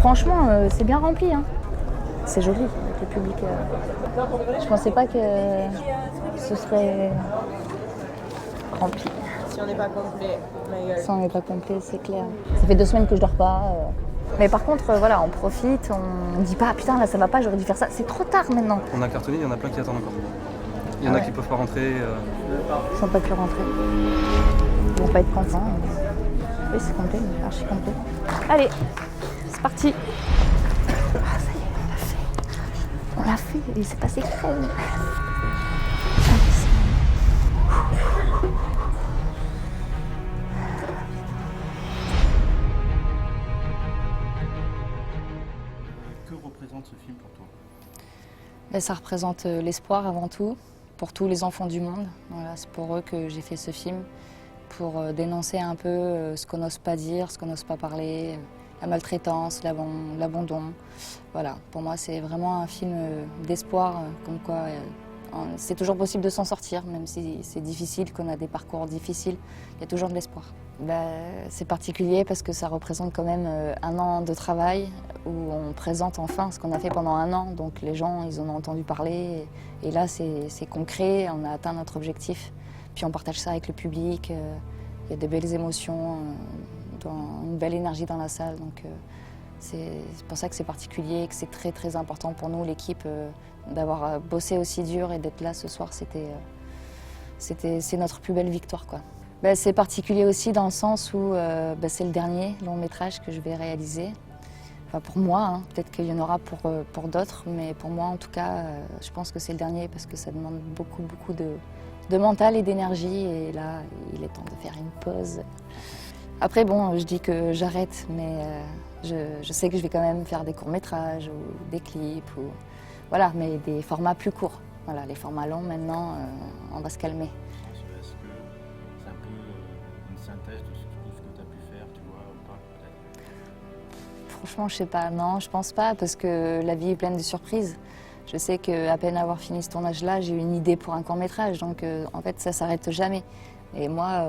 Franchement, c'est bien rempli. Hein. C'est joli avec le public. Je pensais pas que ce serait rempli. Si on n'est pas complet, Si on n'est pas complet, c'est clair. Ça fait 2 semaines que je dors pas. Mais par contre, voilà, on profite, on dit pas putain là ça va pas, j'aurais dû faire ça. C'est trop tard maintenant. On a cartonné, il y en a plein qui attendent encore. Il y en a qui peuvent pas rentrer. Ils sont pas pu rentrer. Ils vont pas être contents. Oui, c'est complet, archi complet. Allez, c'est parti. Ah, ça y est, on l'a fait. Il s'est passé crème. Que représente ce film pour toi? Ben, ça représente l'espoir avant tout, pour tous les enfants du monde. Voilà, c'est pour eux que j'ai fait ce film, pour dénoncer un peu ce qu'on n'ose pas dire, ce qu'on n'ose pas parler, la maltraitance, l'abandon. Voilà, pour moi c'est vraiment un film d'espoir, comme quoi c'est toujours possible de s'en sortir, même si c'est difficile, qu'on a des parcours difficiles, il y a toujours de l'espoir. Ben, c'est particulier parce que ça représente quand même 1 an de travail où on présente enfin ce qu'on a fait pendant 1 an. Donc les gens, ils en ont entendu parler et là c'est concret, on a atteint notre objectif. Puis on partage ça avec le public, il y a de belles émotions, une belle énergie dans la salle. Donc c'est pour ça que c'est particulier et que c'est très très important pour nous, l'équipe, d'avoir bossé aussi dur et d'être là ce soir. C'est notre plus belle victoire, quoi. Ben, c'est particulier aussi dans le sens où c'est le dernier long métrage que je vais réaliser. Enfin, pour moi, hein. Peut-être qu'il y en aura pour d'autres, mais pour moi en tout cas, je pense que c'est le dernier parce que ça demande beaucoup de mental et d'énergie et là, il est temps de faire une pause. Après bon, je dis que j'arrête, mais je sais que je vais quand même faire des courts-métrages ou des clips, voilà, mais des formats plus courts. Voilà, les formats longs maintenant, on va se calmer. Est-ce que c'est un peu une synthèse de tout ce que tu as pu faire, tu vois, ou pas, peut-être? Franchement, je sais pas, non, je pense pas, parce que la vie est pleine de surprises. Je sais qu'à peine avoir fini ce tournage-là, j'ai eu une idée pour un court-métrage, donc en fait, ça s'arrête jamais. Et moi,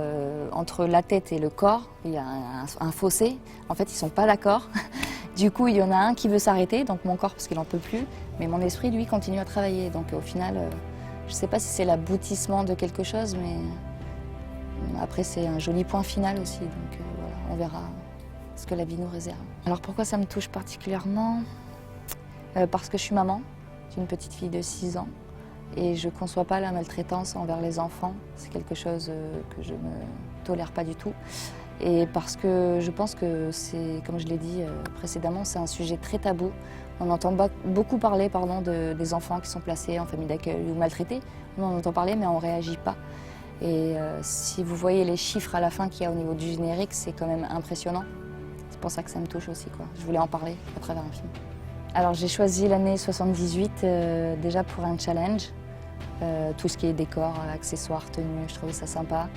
entre la tête et le corps, il y a un fossé. En fait, ils sont pas d'accord. Du coup, il y en a un qui veut s'arrêter, donc mon corps parce qu'il en peut plus, mais mon esprit, lui, continue à travailler. Donc au final, je sais pas si c'est l'aboutissement de quelque chose, mais après, c'est un joli point final aussi. Donc voilà, on verra ce que la vie nous réserve. Alors pourquoi ça me touche particulièrement? Parce que je suis maman d'une petite fille de 6 ans. Et je ne conçois pas la maltraitance envers les enfants. C'est quelque chose que je ne tolère pas du tout. Et parce que je pense que c'est, comme je l'ai dit précédemment, c'est un sujet très tabou. On entend beaucoup parler des enfants qui sont placés en famille d'accueil ou maltraités. On en entend parler, mais on ne réagit pas. Et si vous voyez les chiffres à la fin qu'il y a au niveau du générique, c'est quand même impressionnant. C'est pour ça que ça me touche aussi, quoi. Je voulais en parler à travers un film. Alors j'ai choisi l'année 78 déjà pour un challenge. Tout ce qui est décor, accessoires, tenues, je trouvais ça sympa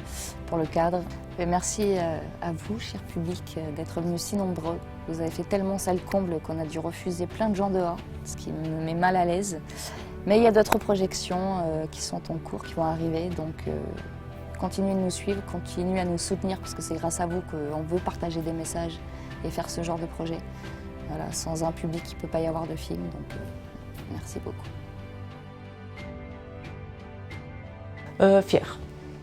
pour le cadre. Et merci à vous, cher public, d'être venus si nombreux. Vous avez fait tellement salle comble qu'on a dû refuser plein de gens dehors, ce qui me met mal à l'aise. Mais il y a d'autres projections qui sont en cours, qui vont arriver, donc continuez de nous suivre, continuez à nous soutenir parce que c'est grâce à vous qu'on veut partager des messages et faire ce genre de projet. Voilà, sans un public, il ne peut pas y avoir de film, donc merci beaucoup.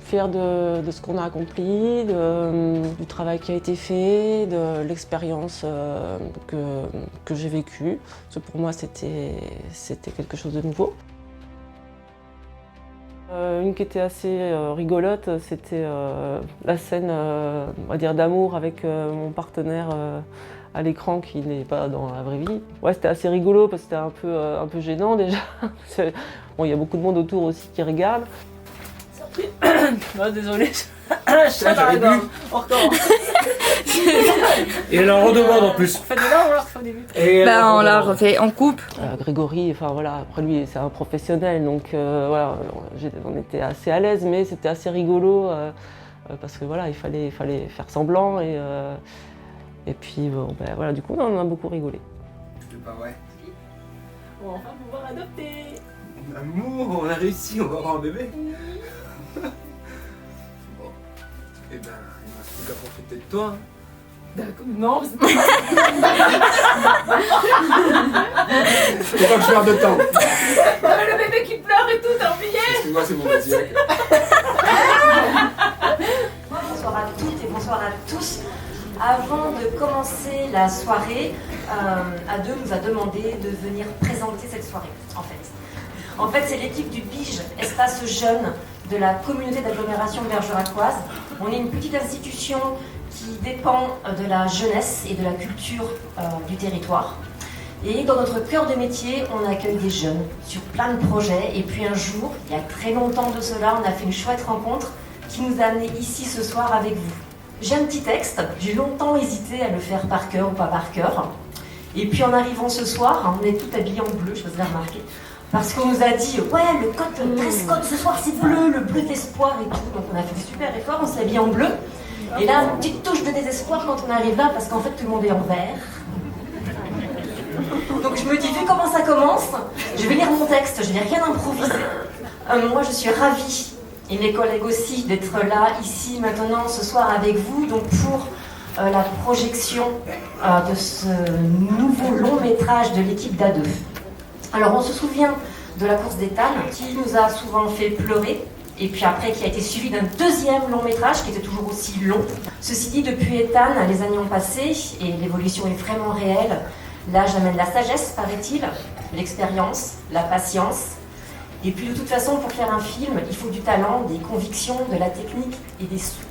Fière de ce qu'on a accompli, du travail qui a été fait, de l'expérience que j'ai vécue. Parce que pour moi, c'était quelque chose de nouveau. Une qui était assez rigolote, c'était la scène on va dire d'amour avec mon partenaire à l'écran qui n'est pas dans la vraie vie. Ouais, c'était assez rigolo parce que c'était un peu gênant déjà. Bon, il y a beaucoup de monde autour aussi qui regarde. Non, désolé, je suis dans la gorge. On recommence. Et elle en redemande en plus. On fait de là, on la refait au début. On la refait, on coupe. Grégory, enfin voilà, après lui c'est un professionnel donc voilà, on était assez à l'aise mais c'était assez rigolo parce que voilà, il fallait faire semblant et puis bon, ben, voilà, du coup on a beaucoup rigolé. C'est pas vrai. On va enfin pouvoir adopter. Amour, on a réussi, on va avoir un bébé. Bon, et ben, il ne reste plus qu'à profiter de toi. Hein. D'accord, non, c'est pas Faut pas que je perde de temps. Le bébé qui pleure et tout, t'as oublié. Excuse-moi, c'est mon Madiac. Bonsoir à toutes et bonsoir à tous. Avant de commencer la soirée, A2 nous a demandé de venir présenter cette soirée, en fait. En fait, c'est l'équipe du BIGE, Espace Jeune, de la communauté d'agglomération bergeracoise. On est une petite institution qui dépend de la jeunesse et de la culture du territoire. Et dans notre cœur de métier, on accueille des jeunes sur plein de projets. Et puis un jour, il y a très longtemps de cela, on a fait une chouette rencontre qui nous a amenés ici ce soir avec vous. J'ai un petit texte, j'ai longtemps hésité à le faire par cœur ou pas par cœur. Et puis en arrivant ce soir, on est tout habillés en bleu, je vous ai remarqué. Parce qu'on nous a dit, ouais, le dress code ce soir c'est bleu, le bleu d'espoir et tout. Donc on a fait des super efforts, on s'est habillés en bleu. Et là, une petite touche de désespoir quand on arrive là, parce qu'en fait tout le monde est en vert. Donc je me dis, vu comment ça commence, je vais lire mon texte, je n'ai rien improvisé. Moi je suis ravie, et mes collègues aussi, d'être là, ici, maintenant, ce soir avec vous, donc pour la projection de ce nouveau long métrage de l'équipe d'A2. Alors on se souvient de la course d'Ethan, qui nous a souvent fait pleurer, et puis après qui a été suivi d'un deuxième long métrage qui était toujours aussi long. Ceci dit, depuis Ethan, les années ont passé, et l'évolution est vraiment réelle. L'âge amène la sagesse, paraît-il, l'expérience, la patience. Et puis de toute façon, pour faire un film, il faut du talent, des convictions, de la technique et des sous.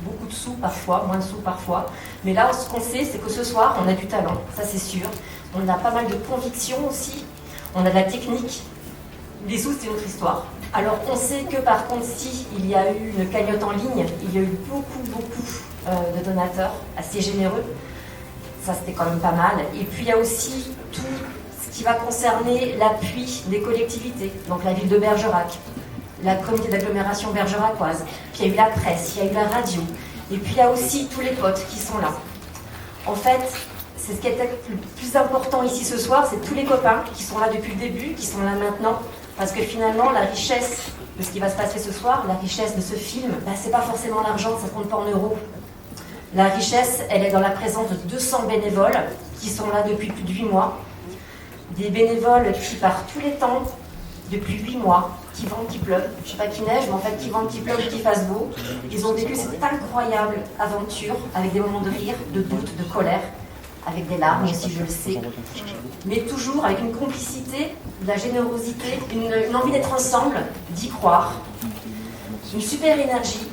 Beaucoup de sous parfois, moins de sous parfois. Mais là, ce qu'on sait, c'est que ce soir, on a du talent, ça c'est sûr. On a pas mal de convictions aussi. On a de la technique. Les sous, c'est notre histoire. Alors on sait que par contre, si il y a eu une cagnotte en ligne, il y a eu beaucoup de donateurs assez généreux. Ça, c'était quand même pas mal. Et puis, il y a aussi tout ce qui va concerner l'appui des collectivités. Donc, la ville de Bergerac, la communauté d'agglomération bergeracoise. Puis, il y a eu la presse, il y a eu la radio. Et puis, il y a aussi tous les potes qui sont là. En fait, c'est ce qui est peut-être le plus important ici ce soir, c'est tous les copains qui sont là depuis le début, qui sont là maintenant. Parce que finalement, la richesse de ce qui va se passer ce soir, la richesse de ce film, c'est pas forcément l'argent, ça compte pas en euros. La richesse, elle est dans la présence de 200 bénévoles qui sont là depuis plus de 8 mois. Des bénévoles qui, par tous les temps, depuis 8 mois, qui vente, qui pleuve, je ne sais pas qui neige, mais en fait qui vente, qui pleuve, qui fasse beau. Ils ont vécu cette incroyable aventure avec des moments de rire, de doute, de colère, avec des larmes aussi, je le sais. Mais toujours avec une complicité, de la générosité, une envie d'être ensemble, d'y croire. Une super énergie.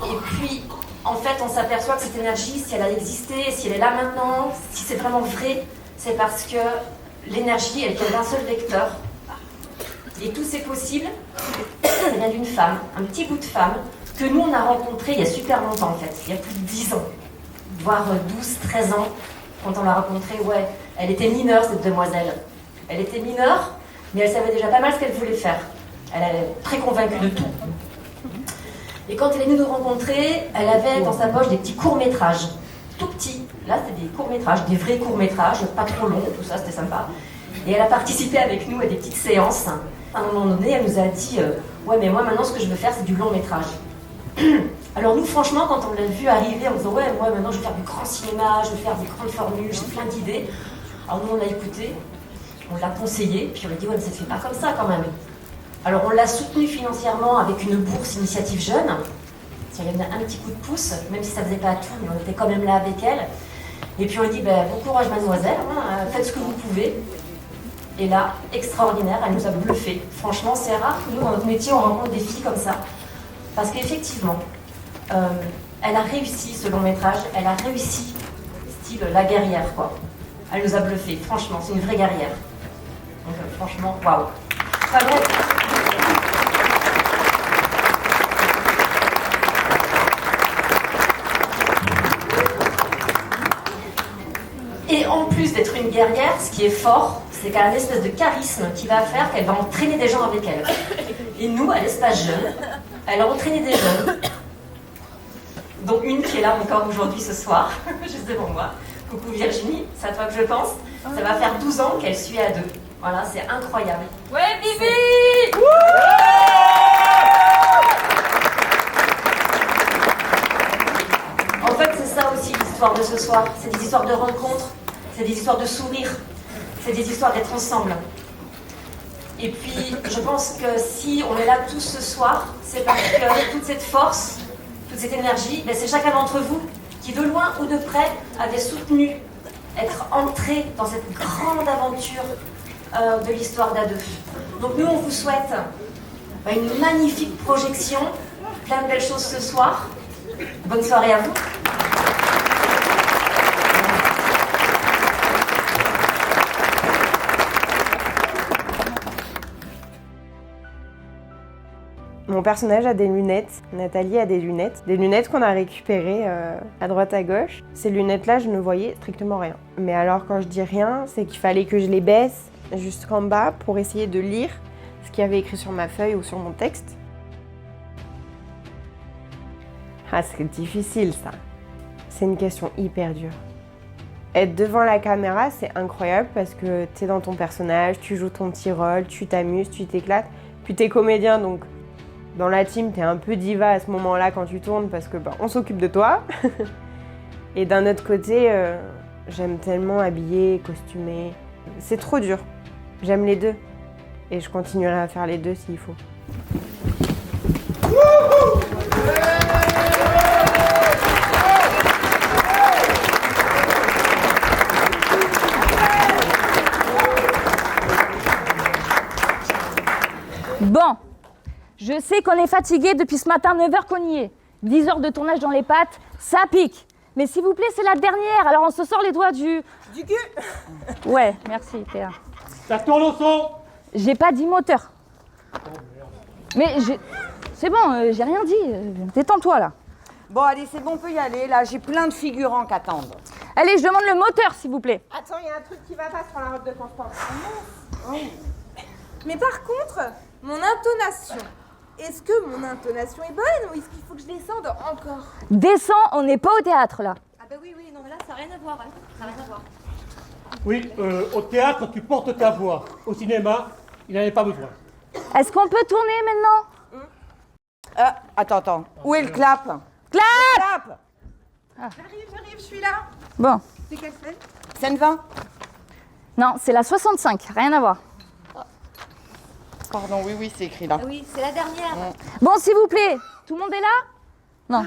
Et puis, en fait, on s'aperçoit que cette énergie, si elle a existé, si elle est là maintenant, si c'est vraiment vrai, c'est parce que l'énergie, elle vient d'un seul vecteur. Et tout c'est possible, ça vient d'une femme, un petit bout de femme, que nous on a rencontré il y a super longtemps en fait, il y a plus de 10 ans, voire 12, 13 ans, quand on l'a rencontrée, ouais, elle était mineure cette demoiselle. Elle était mineure, mais elle savait déjà pas mal ce qu'elle voulait faire. Elle est très convaincue de tout. Et quand elle est venue nous rencontrer, elle avait dans sa poche des petits courts-métrages, tout petits. Là, c'était des courts-métrages, des vrais courts-métrages, pas trop longs, tout ça, c'était sympa. Et elle a participé avec nous à des petites séances. À un moment donné, elle nous a dit ouais, mais moi, maintenant, ce que je veux faire, c'est du long-métrage. Alors nous, franchement, quand on l'a vu arriver, on disait ouais, moi, maintenant, je vais faire du grand cinéma, je vais faire des grandes formules, j'ai plein d'idées. Alors nous, on l'a écouté, on l'a conseillé, puis on lui a dit ouais, mais ça ne se fait pas comme ça, quand même. Alors on l'a soutenue financièrement avec une bourse initiative jeune. Ça lui a donné un petit coup de pouce, même si ça ne faisait pas tout, mais on était quand même là avec elle. Et puis on lui dit bon courage mademoiselle, faites ce que vous pouvez. Et là, extraordinaire, elle nous a bluffé. Franchement, c'est rare que nous, dans notre métier, on rencontre des filles comme ça. Parce qu'effectivement, elle a réussi ce long métrage, elle a réussi, style la guerrière, quoi. Elle nous a bluffé, franchement, c'est une vraie guerrière. Donc franchement, waouh. Très bon. Et en plus d'être une guerrière, ce qui est fort, c'est qu'elle a une espèce de charisme qui va faire qu'elle va entraîner des gens avec elle. Et nous, à l'espace jeune, elle a entraîné des jeunes, dont une qui est là encore aujourd'hui ce soir, juste devant moi. Coucou Virginie, c'est à toi que je pense. Ça va faire 12 ans qu'elle suit A2. Voilà, c'est incroyable. Ouais, Bibi! En fait, c'est ça aussi l'histoire de ce soir. C'est des histoires de rencontres, c'est des histoires de sourires. c'est des histoires d'être ensemble. Et puis, je pense que si on est là tous ce soir, c'est parce que toute cette force, toute cette énergie, c'est chacun d'entre vous qui, de loin ou de près, avait soutenu être entré dans cette grande aventure de l'histoire d'A2. Donc nous, on vous souhaite une magnifique projection, plein de belles choses ce soir. Bonne soirée à vous. Mon personnage a des lunettes, Nathalie a des lunettes qu'on a récupérées à droite à gauche. Ces lunettes-là, je ne voyais strictement rien. Mais alors quand je dis rien, c'est qu'il fallait que je les baisse jusqu'en bas pour essayer de lire ce qu'il y avait écrit sur ma feuille ou sur mon texte. Ah, c'est difficile ça. C'est une question hyper dure. Être devant la caméra, c'est incroyable parce que t'es dans ton personnage, tu joues ton petit rôle, tu t'amuses, tu t'éclates. Puis t'es comédien, donc dans la team, t'es un peu diva à ce moment-là quand tu tournes parce que on s'occupe de toi. Et d'un autre côté, j'aime tellement habiller, costumer. C'est trop dur. J'aime les deux. Et je continuerai à faire les deux s'il faut. Bon, je sais qu'on est fatigué depuis ce matin, 9h qu'on y est. 10 heures de tournage dans les pattes, ça pique. Mais s'il vous plaît, c'est la dernière, alors on se sort les doigts du cul. Ouais, merci Théa. Ça tourne au son. J'ai pas dit moteur. Mais c'est bon, j'ai rien dit. Détends-toi là. Bon, allez, c'est bon, on peut y aller. Là, j'ai plein de figurants qui attendent. Allez, je demande le moteur, s'il vous plaît. Attends, il y a un truc qui va pas sur la robe de Constance. Oh. Mais par contre, mon intonation. Est-ce que mon intonation est bonne ou est-ce qu'il faut que je descende encore? Descends, on n'est pas au théâtre là. Ah bah oui, non mais là ça n'a rien à voir, ça n'a rien à voir. Oui, au théâtre, tu portes ta voix. Au cinéma, il n'en avait pas besoin. Est-ce qu'on peut tourner maintenant? Attends. Où est le clap? Clap! J'arrive, je suis là. Bon. C'est quelle scène? Scène 20? Non, c'est la 65, rien à voir. Pardon, oui, c'est écrit là. Ah oui, c'est la dernière. Bon, s'il vous plaît, tout le monde est là? Non.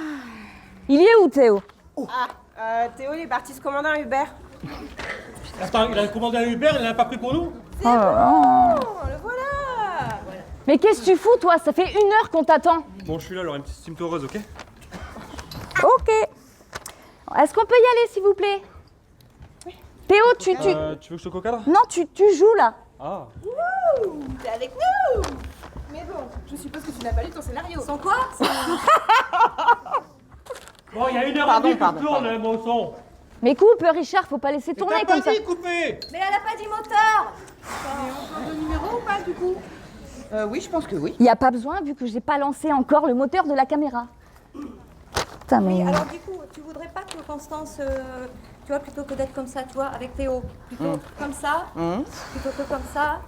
Il y est où, Théo? Théo, il est parti se commander un Uber. Attends, il a commandé un Uber, il n'en a pas pris pour nous? C'est bon, le voilà. Mais qu'est-ce que tu fous, toi? Ça fait 1 heure qu'on t'attend. Bon, je suis là, alors une petite heureuse, ok? Ok. Est-ce qu'on peut y aller, s'il vous plaît? Oui. Théo, tu veux que je te cocadre? Non, tu joues, là. Ah. Wouh, t'es avec nous. Mais bon, je suppose que tu n'as pas lu ton scénario. Sans quoi? Bon, il y a 1h30 que tu tournes, mon son. Mais coupe, Richard, faut pas laisser tourner comme ça. T'as pas dit couper. Mais elle a pas dit moteur. On change de numéro ou pas, du coup? Oui, je pense que oui. Il n'y a pas besoin, vu que j'ai pas lancé encore le moteur de la caméra. Putain, mais... Oui, alors du coup, tu voudrais pas que Constance, tu vois, plutôt que d'être comme ça, tu vois, avec Théo, plutôt comme ça, plutôt que comme ça.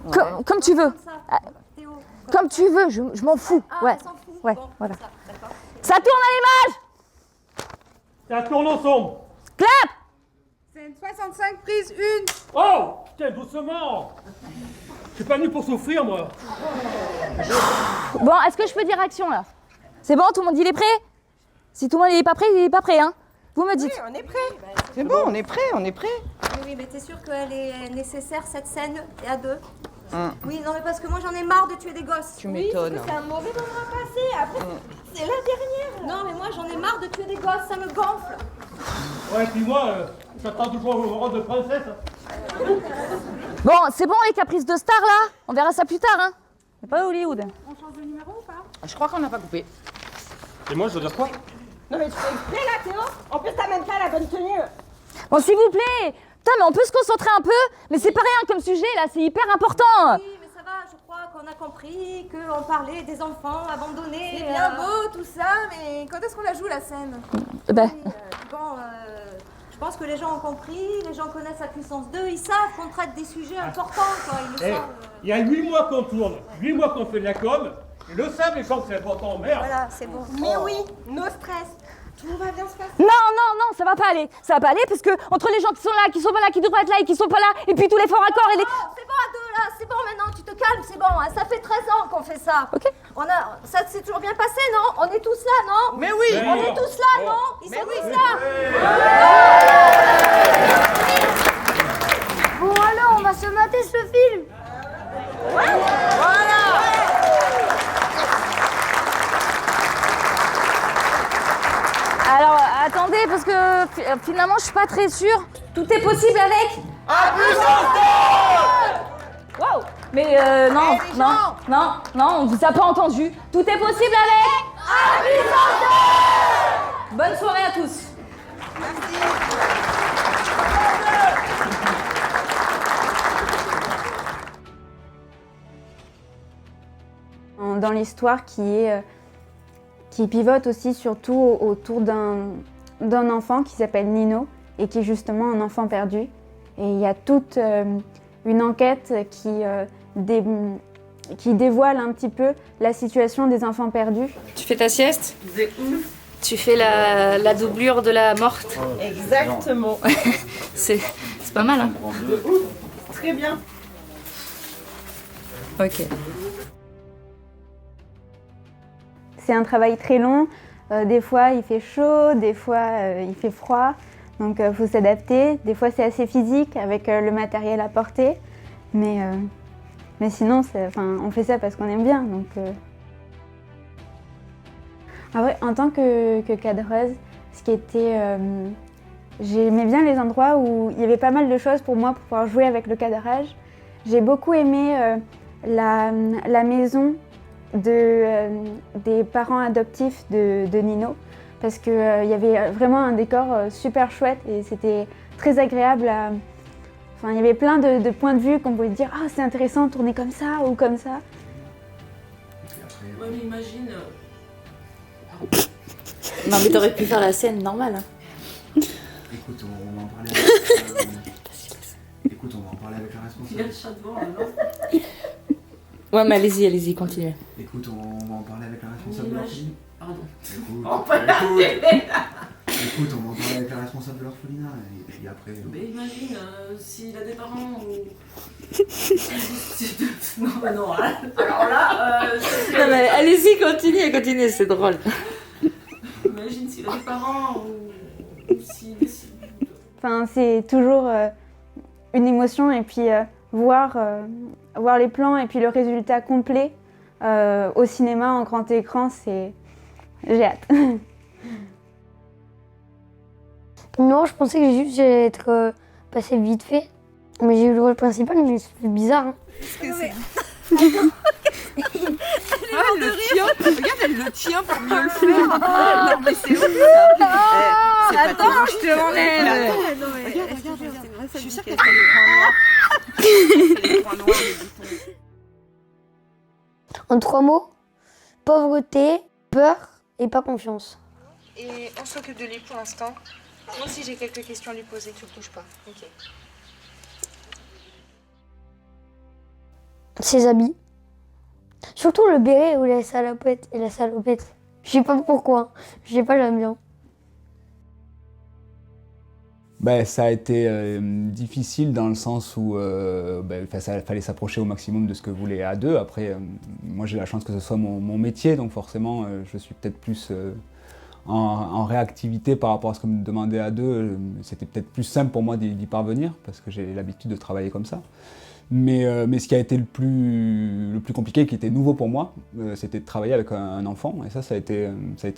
Comme tu veux. Comme ça, Théo. Comme tu veux, je m'en fous. Ah, Ouais. elle s'en fout. Ouais, Bon, voilà. ça, d'accord. Ça tourne à l'image. Ça tourne au son. Clap. Scène 65, prise 1. Oh, tiens, doucement. Je suis pas venu pour souffrir, moi. Bon, est-ce que je peux dire action, là? C'est bon, tout le monde, il est prêt? Si tout le monde n'est pas prêt, il est pas prêt, hein? Vous me dites. Oui, on est prêt. C'est bon, on est prêt. Oui, mais t'es sûr qu'elle est nécessaire, cette scène, et à deux? Oui, non, mais parce que moi j'en ai marre de tuer des gosses. Tu m'étonnes. C'est un mauvais moment à passer. Après, c'est la dernière. Non, mais moi j'en ai marre de tuer des gosses, ça me gonfle. Ouais, puis moi, j'attends toujours au rôle de princesse. Bon, c'est bon, les caprices de star, là? On verra ça plus tard, hein? C'est pas Hollywood. On change de numéro ou pas? Je crois qu'on n'a pas coupé. Et moi, je dois dire quoi? Non, mais tu fais exprès là, Théo. En plus, t'as même pas la bonne tenue. Bon, s'il vous plaît. Putain, mais on peut se concentrer un peu? Mais c'est pas rien comme sujet, là, c'est hyper important. Oui, mais ça va, je crois qu'on a compris qu'on parlait des enfants abandonnés. C'est bien beau tout ça, mais quand est-ce qu'on la joue la scène? Ben... Je pense que les gens ont compris, les gens connaissent la puissance 2, ils savent qu'on traite des sujets importants, quoi, ils le savent. Il y a 8 mois qu'on tourne, 8 mois qu'on fait de la com, ils le savent les gens que c'est important, merde. Voilà, c'est bon. Mais oui, no stress. Tout va bien se passer. Non, non, non, ça va pas aller. Ça va pas aller parce que entre les gens qui sont là, qui sont pas là, qui devraient être là et qui sont pas là, et puis tous les forts accords et les... C'est bon à deux là, c'est bon maintenant, tu te calmes, c'est bon. Hein, ça fait 13 ans qu'on fait ça. Ok. Ça s'est toujours bien passé, non? On est tous là, non? Mais oui. On est tous là, non? Ils sont tous là. Bon alors, on va se mater ce film. Voilà. Alors, attendez, parce que finalement, je suis pas très sûre. Tout est possible avec... À puissance 2. Waouh. Mais non, non, on vous a pas entendu. Tout est possible avec... À puissance 2. Bonne soirée à tous. Dans l'histoire qui pivote aussi surtout autour d'un enfant qui s'appelle Nino et qui est justement un enfant perdu. Et il y a toute une enquête qui dévoile un petit peu la situation des enfants perdus. Tu fais ta sieste? C'est ouf. Tu fais la doublure de la morte? Exactement. C'est pas mal, hein? Très bien. Ok. C'est un travail très long. Des fois, il fait chaud, des fois, il fait froid. Donc, il faut s'adapter. Des fois, c'est assez physique avec le matériel à porter. Mais sinon, on fait ça parce qu'on aime bien. Donc, Après, en tant que cadreuse, ce qui était... j'aimais bien les endroits où il y avait pas mal de choses pour moi pour pouvoir jouer avec le cadrage. J'ai beaucoup aimé la maison des parents adoptifs de Nino parce qu'il y avait vraiment un décor super chouette et c'était très agréable il y avait plein de points de vue qu'on pouvait dire « Ah, c'est intéressant de tourner comme ça ou comme ça ». Ouais, mais imagine... Non mais t'aurais pu faire la scène normale. Hein. Écoute, on va en parler avec la responsable. Il y a le chat devant, alors. Ouais mais allez-y, continuez. Écoute, on va en parler avec la responsable de l'orphelinat. Pardon. Écoute, On va pas écoute, on va en parler avec la responsable de l'orphelinat et puis après... Mais imagine, s'il a des parents ou... non, bah non, alors là... Non mais allez-y, continuez, c'est drôle. Imagine s'il a des parents ou s'il décide... C'est toujours une émotion et puis voir les plans et puis le résultat complet au cinéma en grand écran, j'ai hâte. Non, je pensais que j'allais être passé vite fait. Mais j'ai eu le rôle principal, mais c'est bizarre. Hein. Le tient, regarde, elle le tient pour mieux le faire. Non, mais c'est ouf ça. Attends, je te l'enlève. Regarde. Je suis sûre qu'elle fait les points noirs. En 3 mots, pauvreté, peur et pas confiance. Et on s'occupe de lui pour l'instant. Moi aussi j'ai quelques questions à lui poser, tu ne touches pas. Ok. Ses habits. Surtout le béret ou la salopette et la salopette. Je sais pas pourquoi. Je sais pas, j'aime bien. Ça a été difficile dans le sens où ça fallait s'approcher au maximum de ce que voulait A2. Après, moi j'ai la chance que ce soit mon métier, donc forcément je suis peut-être plus en réactivité par rapport à ce que me demandait A2. C'était peut-être plus simple pour moi d'y parvenir parce que j'ai l'habitude de travailler comme ça. Mais ce qui a été le plus compliqué, qui était nouveau pour moi, c'était de travailler avec un enfant. Et ça a été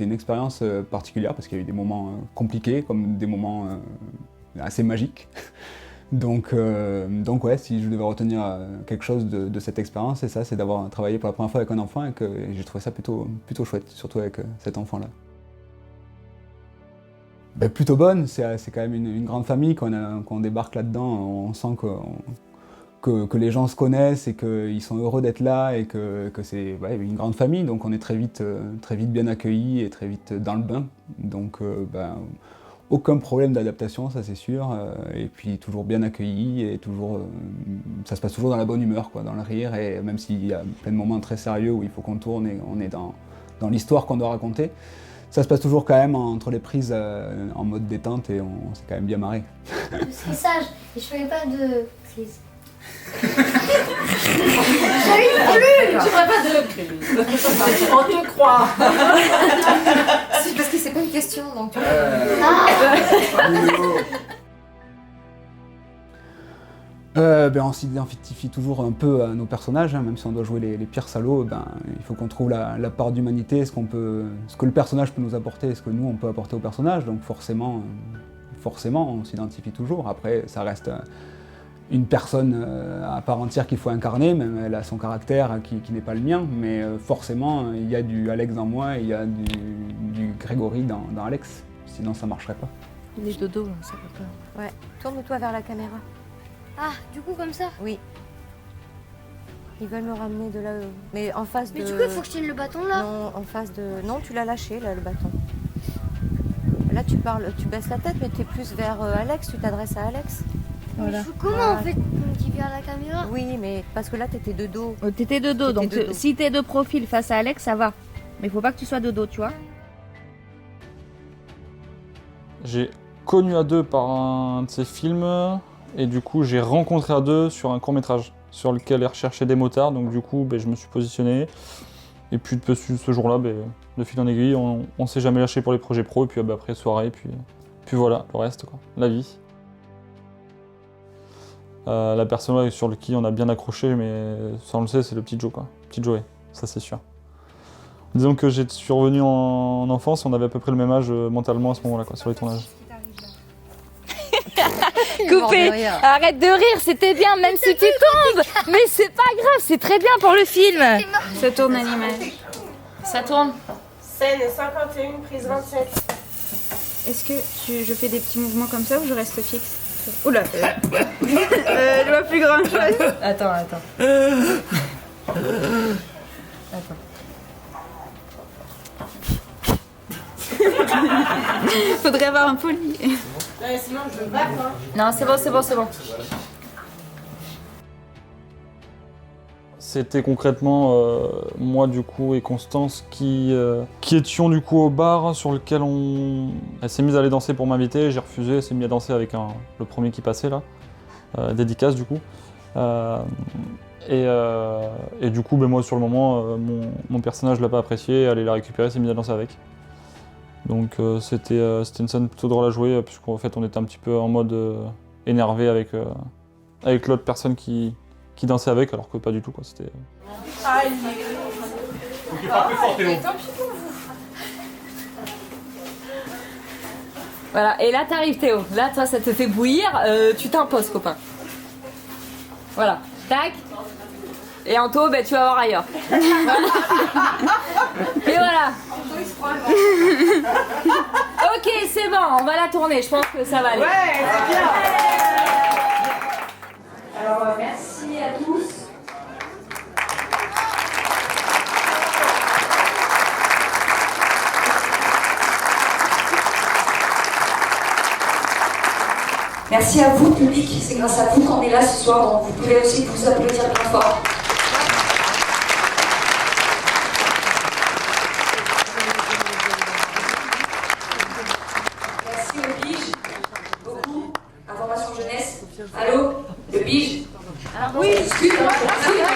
une expérience particulière parce qu'il y a eu des moments compliqués comme des moments assez magiques. Donc ouais, si je devais retenir quelque chose de cette expérience, c'est ça, c'est d'avoir travaillé pour la première fois avec un enfant et j'ai trouvé ça plutôt chouette, surtout avec cet enfant-là. Plutôt bonne, c'est quand même une grande famille, quand on débarque là-dedans, on sent que les gens se connaissent et qu'ils sont heureux d'être là et que c'est une grande famille, donc on est très vite bien accueillis et très vite dans le bain. Donc aucun problème d'adaptation, ça c'est sûr, et puis toujours bien accueillis et ça se passe toujours dans la bonne humeur, dans le rire, et même s'il y a plein de moments très sérieux où il faut qu'on tourne et on est dans l'histoire qu'on doit raconter, ça se passe toujours quand même entre les prises en mode détente et on s'est quand même bien marré. Je serais sage et je ferais pas de crise. Tu ferais pas de crise. On te croit. C'est parce que c'est pas une question, donc tu On s'identifie toujours un peu à nos personnages, hein, même si on doit jouer les pires salauds, il faut qu'on trouve la part d'humanité, ce que le personnage peut nous apporter, ce que nous on peut apporter au personnage, donc forcément on s'identifie toujours. Après ça reste une personne à part entière qu'il faut incarner, même elle a son caractère qui n'est pas le mien, mais forcément il y a du Alex dans moi et il y a du Grégory dans Alex, sinon ça marcherait pas. Il est dodo, ça peut pas. Ouais, tourne-toi vers la caméra. Ah, du coup comme ça? Oui. Ils veulent me ramener de là, mais en face de... Mais du coup, il faut que je tienne le bâton là? Non, en face de... Non, tu l'as lâché là, le bâton. Là, tu parles, tu baisses la tête, mais tu es plus vers Alex, tu t'adresses à Alex. Voilà. Comment en fait? On me dit vers la caméra? Oui, mais parce que là, t'étais de dos. T'étais de dos, donc si t'es de profil face à Alex, ça va. Mais il faut pas que tu sois de dos, tu vois. J'ai connu A2 par un de ses films, et du coup j'ai rencontré A2 sur un court-métrage sur lequel il recherchait des motards, donc du coup je me suis positionné. Et puis depuis ce jour-là, de fil en aiguille, on s'est jamais lâché pour les projets pro, et puis après soirée, puis voilà, le reste, quoi, la vie. La personne sur qui on a bien accroché, mais ça on le sait, c'est le petit Joe, quoi. Petit Joey, ça c'est sûr. Disons que j'ai survenu en enfance, on avait à peu près le même âge mentalement à ce moment-là, quoi, sur les tournages. Coupé. Arrête de rire, c'était bien, même si tu tombes. Mais c'est pas grave, c'est très bien pour le film. Ça tourne à l'image. Ça tourne. Scène 51, prise 27. Est-ce que je fais des petits mouvements comme ça ou je reste fixe? Oula, je vois plus grand chose. Attends. Faudrait avoir un poli. Sinon je me bats quoi. Non, c'est bon. C'était concrètement moi du coup et Constance qui étions du coup au bar sur lequel elle s'est mise à aller danser pour m'inviter, j'ai refusé, elle s'est mise à danser avec le premier qui passait là, dédicace du coup. Et du coup moi sur le moment mon personnage l'a pas apprécié, elle allait la récupérer, s'est mise à danser avec. Donc c'était une scène plutôt drôle à jouer puisqu'en fait on était un petit peu en mode énervé avec l'autre personne qui dansait avec, alors que pas du tout, quoi. C'était... Aïe. Ok, pas plus fort, Théo. Tant pis pour vous. Voilà, et là t'arrives Théo. Là toi ça te fait bouillir, tu t'imposes copain. Voilà, tac. Et Anto, tu vas voir ailleurs. Et voilà. Ok, c'est bon, on va la tourner, je pense que ça va aller. Ouais, c'est bien. Alors merci à tous. Merci à vous, public. C'est grâce à vous qu'on est là ce soir, donc vous pouvez aussi vous applaudir bien fort. Merci au BIGE, beaucoup. Information jeunesse. Allô, le BIGE. Oui, excuse,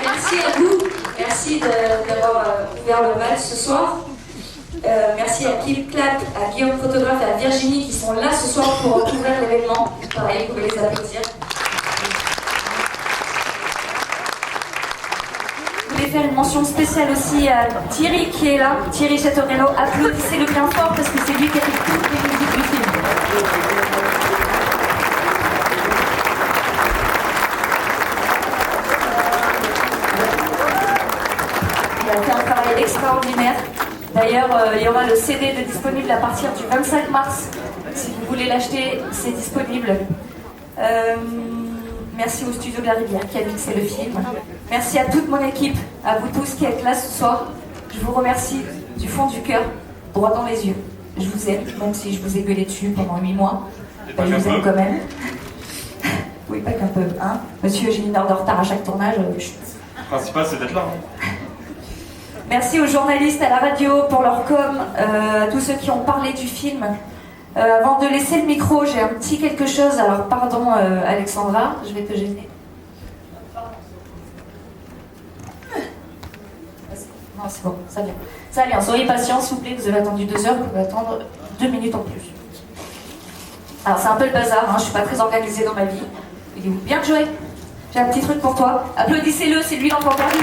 merci à vous. Merci d'avoir ouvert le bal ce soir. Merci à Clip Clap, à Guillaume Photographe et à Virginie qui sont là ce soir pour ouvrir l'événement. Pareil, vous pouvez les applaudir. Je voulais faire une mention spéciale aussi à Thierry qui est là, Thierry Chateaurenaud. Applaudissez-le bien fort parce que c'est lui qui a fait toutes les musiques du film. Il a fait un travail extraordinaire. D'ailleurs, il y aura le CD de disponible à partir du 25 mars. Si vous voulez l'acheter, c'est disponible. Merci au studio de la Rivière qui a mixé le film. Merci à toute mon équipe, à vous tous qui êtes là ce soir. Je vous remercie du fond du cœur, droit dans les yeux. Je vous aime, même si je vous ai gueulé dessus pendant 8 mois. Je vous aime quand même. Oui, pas qu'un peu, hein. Monsieur, j'ai une heure de retard à chaque tournage. Le principal, c'est d'être là. Hein. Merci aux journalistes à la radio pour leur com, à tous ceux qui ont parlé du film. Avant de laisser le micro, j'ai un petit quelque chose. Alors pardon Alexandra, je vais te gêner. Non, c'est bon, ça vient. Ça vient, soyez patients s'il vous plaît, vous avez attendu 2 heures, vous pouvez attendre 2 minutes en plus. Alors c'est un peu le bazar, hein, je suis pas très organisée dans ma vie. Il dit bien joué, j'ai un petit truc pour toi. Applaudissez-le, c'est lui l'enfant perdu.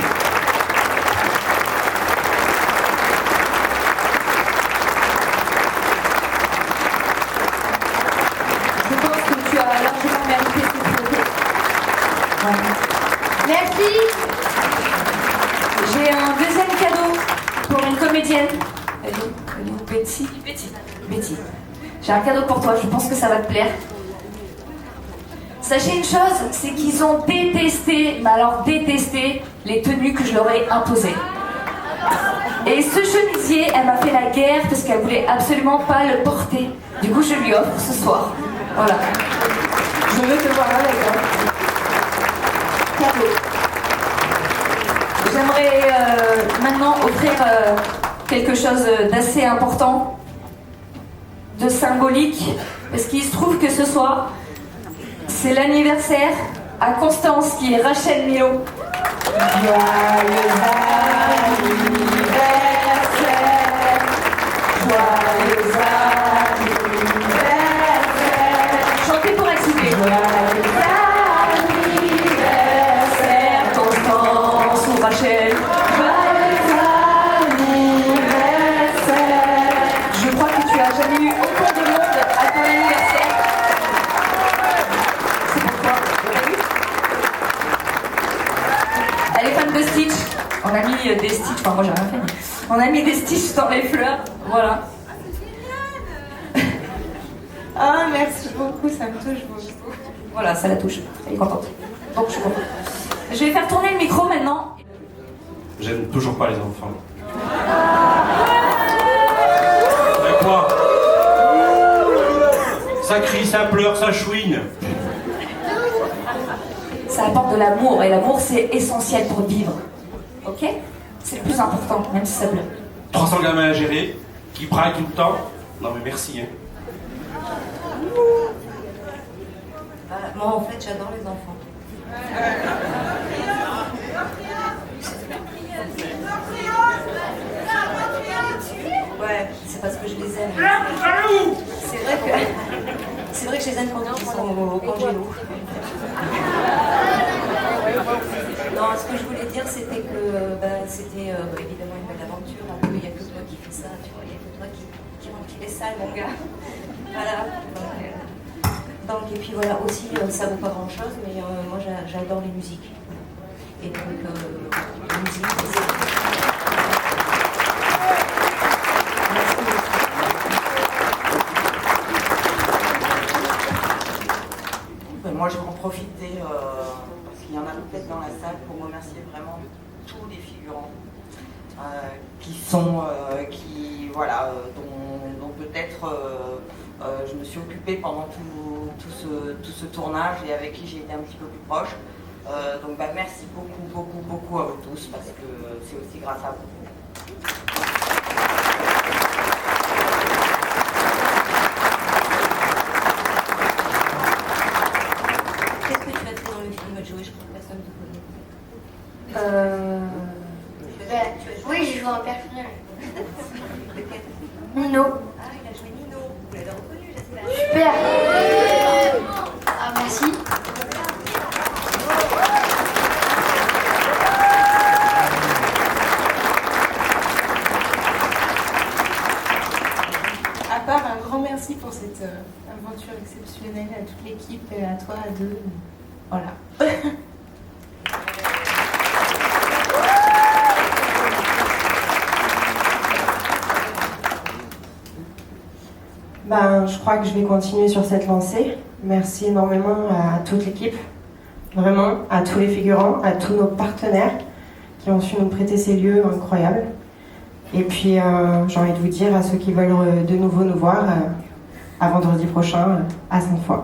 Je pense que tu as largement mérité ce projet. Voilà. Merci. J'ai un deuxième cadeau pour une comédienne. Elle est où Betty. Betty. J'ai un cadeau pour toi, je pense que ça va te plaire. Sachez une chose, c'est qu'ils ont détesté, mais alors détesté, les tenues que je leur ai imposées. Et ce chemisier, elle m'a fait la guerre parce qu'elle voulait absolument pas le porter. Du coup, je lui offre ce soir. Voilà. Je veux te voir avec elle. Cadeau. J'aimerais maintenant offrir quelque chose d'assez important, de symbolique, parce qu'il se trouve que ce soir, c'est l'anniversaire à Constance qui est Rachel Milo. Joyeux anniversaire, joyeux anniversaire. Chantez pour exciter. Joyeux anniversaire, Constance ou Rachel. Joyeux anniversaire. Je crois que tu as jamais eu autant de monde à ton anniversaire. C'est pour toi. Elle est fan de Stitch. On a mis des Stitch, enfin moi j'ai rien fait. On a mis des Stitch dans les fleurs. Voilà. Ah merci beaucoup, ça me touche beaucoup. Voilà, ça la touche. Elle est contente. Donc je suis contente. Je vais faire tourner le micro maintenant. J'aime toujours pas les enfants. Mais quoi? Ça crie, ça pleure, ça chouine. Ça apporte de l'amour et l'amour c'est essentiel pour vivre. Ok? C'est le plus important, même si ça pleure. 300 gamins à gérer, qui braillent tout le temps. Non mais merci, hein. Moi, en fait, j'adore les enfants. Ouais, c'est parce que je les aime. C'est vrai que je les aime quand ils sont au congélo. Non, ce que je voulais dire, c'était que c'était évidemment une belle aventure. Il n'y a que toi qui fais ça, tu vois. Il n'y a que toi qui remplit les salles, mon gars. Voilà. Donc, et puis voilà, aussi, ça vaut pas grand-chose, mais moi, j'adore les musiques. Et donc, les musiques, moi, je vais en profiter, parce qu'il y en a peut-être dans la salle, pour remercier vraiment tous les figurants dont peut-être je me suis occupée pendant tout ce tournage et avec qui j'ai été un petit peu plus proche. Donc merci beaucoup à vous tous, parce que c'est aussi grâce à vous. qu'est-ce que tu as fait dans le film, Joey? Je crois que personne ne te connaît. Oui, j'ai joué un personnage. Lequel? Nino. Ah, il a joué Nino. Vous l'avez reconnu, j'espère. Super. Ah, merci. À part un grand merci pour cette aventure exceptionnelle à toute l'équipe et à toi, à deux. Voilà. Je crois que je vais continuer sur cette lancée. Merci énormément à toute l'équipe, vraiment, à tous les figurants, à tous nos partenaires qui ont su nous prêter ces lieux incroyables. Et puis, j'ai envie de vous dire à ceux qui veulent de nouveau nous voir, à vendredi prochain, à Sainte-Foy.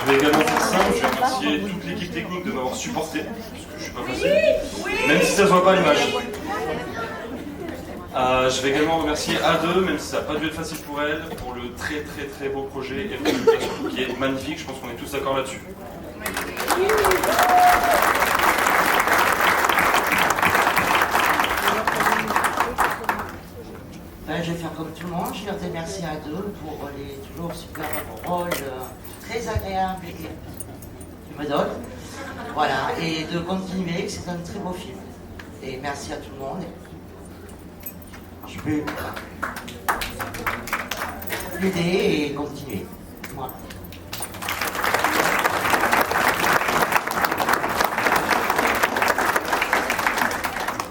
Je vais également remercier toute l'équipe technique de m'avoir supporté, parce que je suis pas facile, même si ça se voit pas à l'image. Je vais également remercier A2, même si ça n'a pas dû être facile pour elle, pour le très très très beau projet et le surtout qui est magnifique. Je pense qu'on est tous d'accord là-dessus. Je vais faire comme tout le monde, je leur dis merci à deux pour les toujours super rôles très agréables qu'ils me donnent. Voilà, et de continuer, c'est un très beau film. Et merci à tout le monde. Je peux l'aider et continuer. Voilà.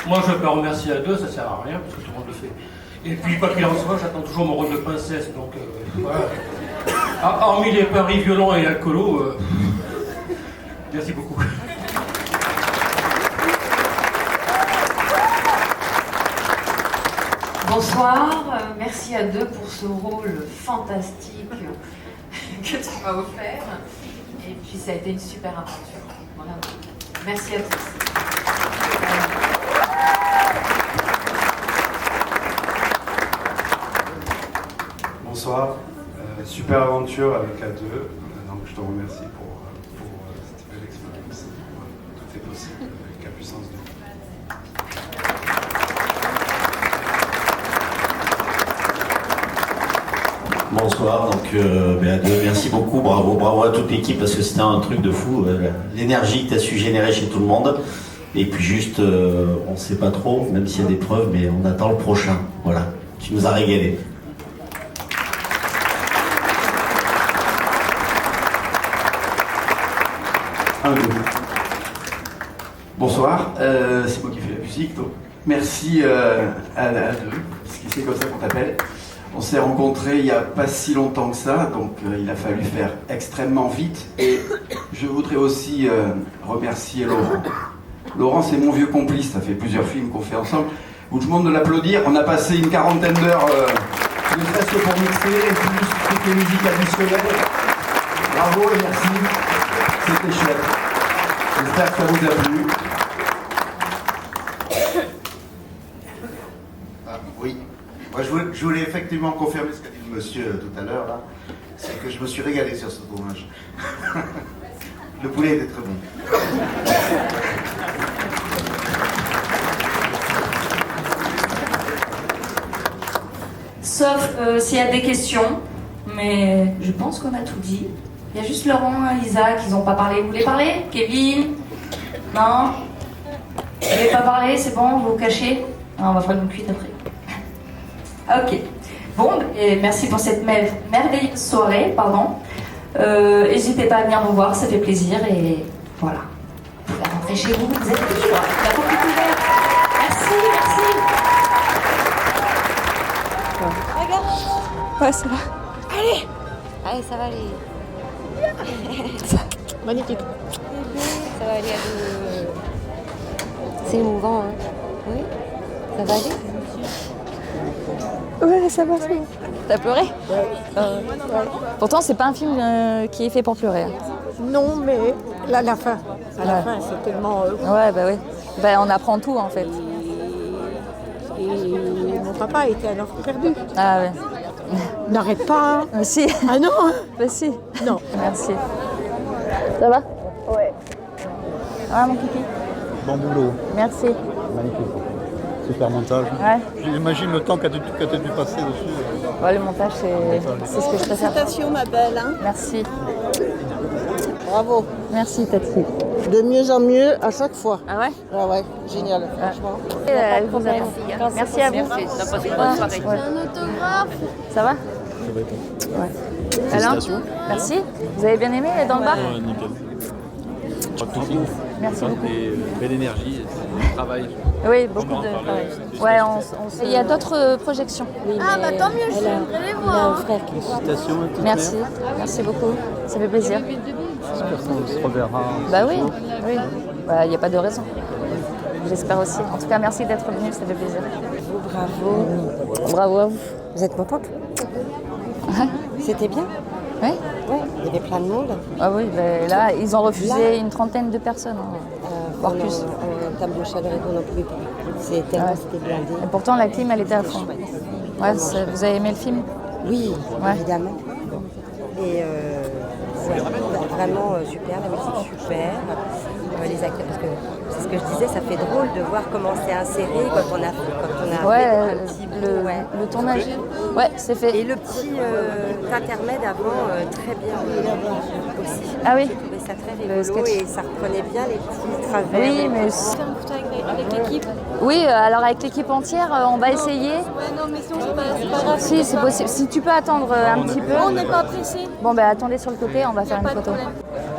Moi, je ne vais pas remercier à deux, ça sert à rien, parce que tout le monde le fait. Et puis, quoi qu'il en soit, j'attends toujours mon rôle de princesse, donc voilà. Hormis les paris violents et alcoolos, merci beaucoup. Bonsoir, merci à deux pour ce rôle fantastique que tu m'as offert. Et puis ça a été une super aventure. Voilà. Merci à tous. Bonsoir, super aventure avec A2, donc je te remercie pour cette belle expérience. Tout est possible avec la puissance de Dieu. Bonsoir, donc A2, merci beaucoup, bravo à toute l'équipe parce que c'était un truc de fou, l'énergie que tu as su générer chez tout le monde. Et puis juste, on ne sait pas trop, même s'il y a des preuves, mais on attend le prochain. Voilà, tu nous as régalé. Bonsoir, c'est moi qui fais la musique, donc merci à deux, parce que c'est comme ça qu'on t'appelle. On s'est rencontrés il n'y a pas si longtemps que ça, donc il a fallu faire extrêmement vite. Et je voudrais aussi remercier Laurent. Laurent, c'est mon vieux complice, ça fait plusieurs films qu'on fait ensemble. Vous, je vous demande de l'applaudir, on a passé une quarantaine d'heures, ne serait-ce que pour mixer, et plus toutes les musiques additionnelles. Bravo et merci, c'était chouette. J'espère que ça vous a plu. Oui, moi je voulais effectivement confirmer ce qu'a dit le monsieur tout à l'heure, là. C'est que je me suis régalé sur ce tournage. Le poulet était très bon. Sauf s'il y a des questions, mais je pense qu'on a tout dit. Il y a juste Laurent et Lisa qui n'ont pas parlé. Vous voulez parler? Kevin? Non? Vous ne voulez pas parler? C'est bon, vous vous cachez? Non, on va faire une cuite après. Ok. Bon, et merci pour cette merveilleuse soirée, pardon. N'hésitez pas à venir nous voir, ça fait plaisir et voilà. Vous pouvez rentrer chez vous, vous êtes libres. La porte est ouverte. Merci, merci. Regarde. Ouais, ça va. Allez. Allez, ça va aller. Magnifique. Ça va aller à deux. C'est émouvant, hein. Oui. Ça va aller. Ouais, ça va. T'as pleuré? Ouais. Pourtant, c'est pas un film qui est fait pour pleurer. Non, mais là, la fin. À la fin, c'est tellement... Ouais, bah oui. Bah, on apprend tout, en fait. Et mon papa était un enfant perdu. Ah ouais. N'arrête pas. Hein. Si. Ah non. Bah si. Non. Merci. Ça va? Ouais. Ah, mon kiki. Bon boulot. Merci. Magnifique. Super montage. Ouais. J'imagine le temps que tu as dû passer dessus. Ouais, le montage, c'est ce que je préfère. Félicitations, ma belle. Hein. Merci. Bravo. Merci, Tati. De mieux en mieux à chaque fois. Ah ouais? Ah ouais, génial, franchement. Merci à vous. Merci. C'est un autographe. Ça va? Ça va être. Ouais. Alors? Merci. Vous avez bien aimé dans le bar? Nickel. Merci beaucoup. Belle énergie, c'est travail. Oui, beaucoup de travail. Ouais, il y a d'autres projections. Ah bah tant mieux, je viendrai les voir. Félicitations à toutes. Merci, merci beaucoup. Ça fait plaisir. J'espère qu'on se reverra. Bah oui, oui. Bah, il n'y a pas de raison. J'espère aussi. En tout cas, merci d'être venu, ça fait plaisir. Bravo. Bravo à vous. Vous êtes contente? C'était bien? Oui. Ouais, il y avait plein de monde. Ah oui, ben là, ils ont refusé une trentaine de personnes, voire plus. En table de chaleur et tout, on n'en pouvait plus. C'est tellement c'était blindé. Et pourtant, la clim, elle était à fond. Ouais, vous avez aimé le film? Oui, ouais. Évidemment. Et vraiment super, la musique super. Les acteurs, parce que c'est ce que je disais, ça fait drôle de voir comment c'est inséré quand on a ouais, fait un petit bout, le tournage. Ouais, c'est fait. Et le petit intermède avant, très bien aussi. Ah oui. J'ai trouvé ça très rigolo et ça reprenait bien les petits travers. Oui, mais... Avec l'équipe. Oui, alors avec l'équipe entière, on va essayer. Ouais, non, mais c'est pas grave. Si, c'est possible. Si tu peux attendre un petit peu. On n'est pas pressé. Bon, ben attendez sur le côté, on va faire une photo.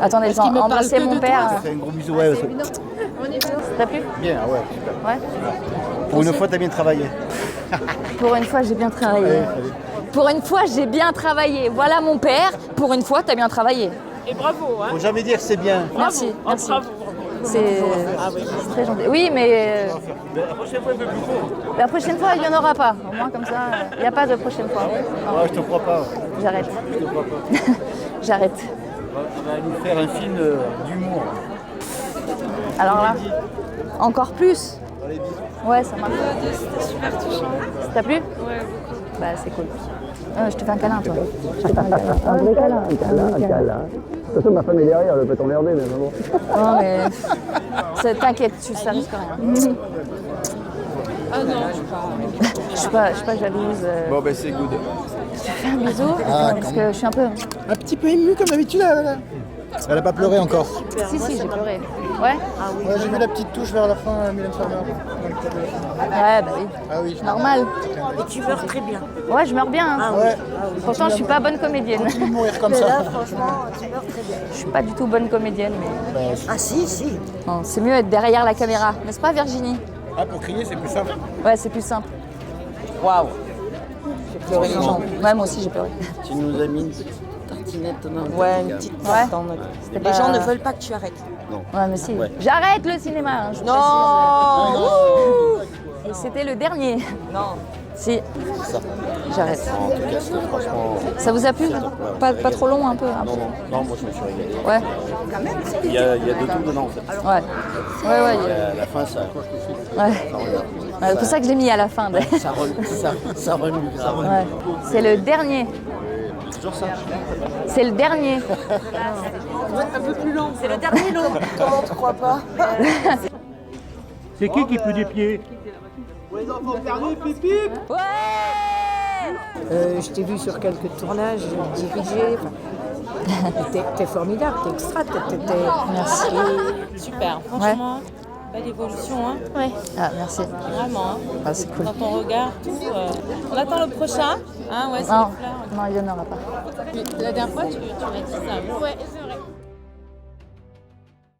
Attendez, embrassez mon père. Ça fait un gros bisou, ouais. Ça t'a plu? Bien, ouais, super. Ouais. Pour une fois, t'as bien travaillé. Pour une fois, j'ai bien travaillé. Pour une fois, j'ai bien travaillé. Voilà mon père. Pour une fois, t'as bien travaillé. Et bravo, hein. Faut jamais dire que c'est bien. Merci, merci. Bravo. C'est très gentil. Oui, mais La prochaine fois, un peu plus court. la prochaine fois, il n'y en aura pas. Au moins, comme ça, il n'y a pas de prochaine fois. Ah, je te crois pas. J'arrête. Je te crois pas. J'arrête. On va nous faire un film d'humour. Alors là, encore plus. Ouais, ça marche. C'était super touchant. Ça t'a plu? Ouais, beaucoup. Bah, c'est cool. Je te fais un câlin, toi. Je te fais un câlin. Un vrai câlin. Un câlin. De toute façon, ma femme est derrière, elle peut t'emmerder, mais bon. Non, mais t'inquiète, ça risque rien. Ah non, Je suis pas jalouse. Bon, ben c'est good. Je te fais un bisou, parce que je suis un peu... Un petit peu émue comme d'habitude, là. Elle a pas pleuré encore. Si, j'ai pleuré. Ouais? Ouais, j'ai vu la petite touche vers la fin, Mylène Farmer. Ouais, bah oui. Ah oui. Normal. Et tu meurs très bien. Ouais, je meurs bien. Hein. Ouais. Pourtant, je suis pas bonne comédienne. Continue de mourir comme Mais ça. là, franchement, tu meurs très bien. Je suis pas du tout bonne comédienne, mais... Ah si. Non, c'est mieux être derrière la caméra, n'est-ce pas, Virginie? Ah, pour crier, c'est plus simple. Ouais, c'est plus simple. Waouh. J'ai pleuré les jambes. Ouais, moi aussi, j'ai pleuré. Tu nous as mis une Tartinette, ouais, une petite tarte. C'était Les pas- gens ne veulent pas que tu arrêtes. Non. Ouais, mais si. Ouais. J'arrête le cinéma, hein, je vous Non. précise. Et c'était le dernier. Non. Si. Ça. J'arrête. En tout cas, c'était franchement... Ça vous a plu? Pas trop long, un peu? Non, moi je me suis régalé. Ouais. Il y a deux tours dedans en fait. Ouais. Ouais. À la fin, ça... Ouais. C'est pour ça que je l'ai mis à la fin. Ça remue grave. Ouais. C'est le dernier. Toujours ça. C'est le dernier. Un peu plus long. C'est le dernier long. Comment tu crois pas? C'est qui pue des pieds? Les enfants perdus, pipi. Ouais. Je t'ai vu sur quelques tournages, dirigé. T'es formidable, t'es extra. Merci. Super, franchement. Belle évolution, hein. Ouais. Ah, merci. Vraiment, hein. Ah, c'est cool. Dans ton regard, tout. On attend le prochain. Hein, ouais, c'est Non, les fleurs. non, il n'y en aura pas. La dernière fois, tu m'as dit ça. Ouais, c'est vrai.